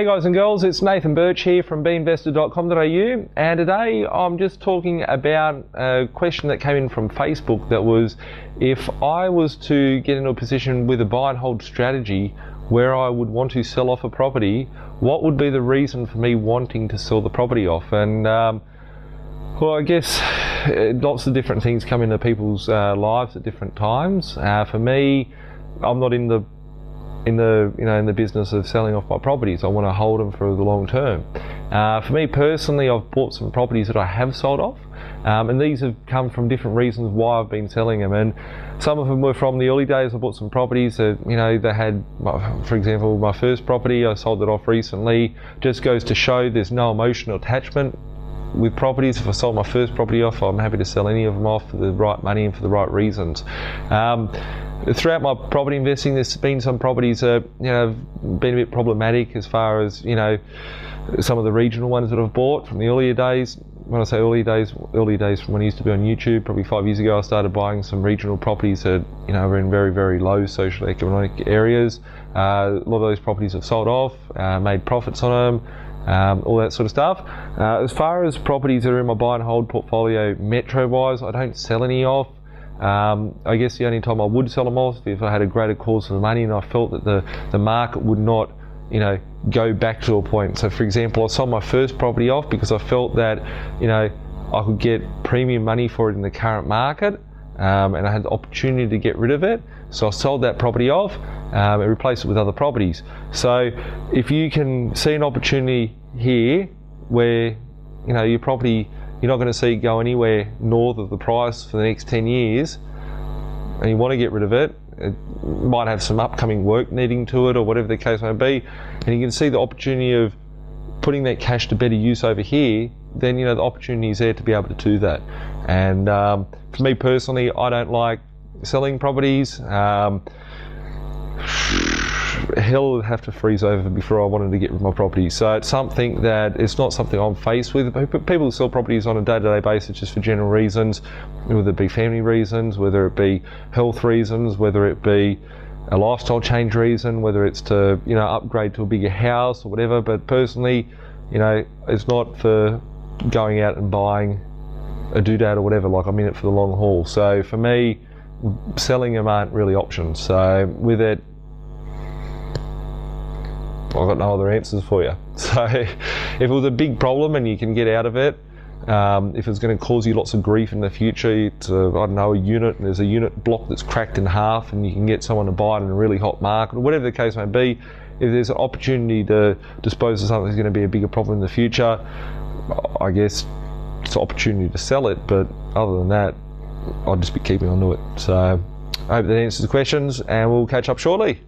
G'day guys and girls, it's Nathan Birch here from B.Invested.com.au, and today I'm just talking about a question that came in from Facebook that was, if I was to get into a position with a buy and hold strategy where I would want to sell off a property, what would be the reason for me wanting to sell the property off? And well, I guess lots of different things come into people's lives at different times. For me, I'm not in the business of selling off my properties. I want to hold them for the long term. For me personally, I've bought some properties that I have sold off, and these have come from different reasons why I've been selling them. And some of them were from the early days. I bought some properties that, they had, for example, my first property, I sold it off recently. Just goes to show there's no emotional attachment with properties. If I sold my first property off, I'm happy to sell any of them off for the right money and for the right reasons. Throughout my property investing, there's been some properties that have been a bit problematic as far as some of the regional ones that I've bought from the earlier days. When I say early days from when I used to be on YouTube, probably 5 years ago, I started buying some regional properties that were in very, very low social economic areas. A lot of those properties have sold off, made profits on them, all that sort of stuff. As far as properties that are in my buy and hold portfolio metro wise, I don't sell any off. I guess the only time I would sell them off if I had a greater cause for the money and I felt that the market would not go back to a point. So for example, I sold my first property off because I felt that I could get premium money for it in the current market, and I had the opportunity to get rid of it, so I sold that property off and replaced it with other properties. So if you can see an opportunity here where your property, you're not going to see it go anywhere north of the price for the next 10 years, and you want to get rid of it, it might have some upcoming work needing to it or whatever the case may be, and you can see the opportunity of putting that cash to better use over here, then the opportunity is there to be able to do that. And for me personally, I don't like selling properties. Hell would have to freeze over before I wanted to get rid of my property. So it's something that it's not something I'm faced with. People sell properties on a day-to-day basis just for general reasons, whether it be family reasons, whether it be health reasons, whether it be a lifestyle change reason, whether it's to upgrade to a bigger house or whatever. But personally, it's not for going out and buying a doodad or whatever. Like, I'm in it for the long haul. So for me, selling them aren't really options. So with it, I've got no other answers for you. So if it was a big problem and you can get out of it, if it's going to cause you lots of grief in the future, it's a unit, and there's a unit block that's cracked in half and you can get someone to buy it in a really hot market, or whatever the case may be, if there's an opportunity to dispose of something that's going to be a bigger problem in the future, I guess it's an opportunity to sell it. But other than that, I'll just be keeping on to it. So I hope that answers the questions, and we'll catch up shortly.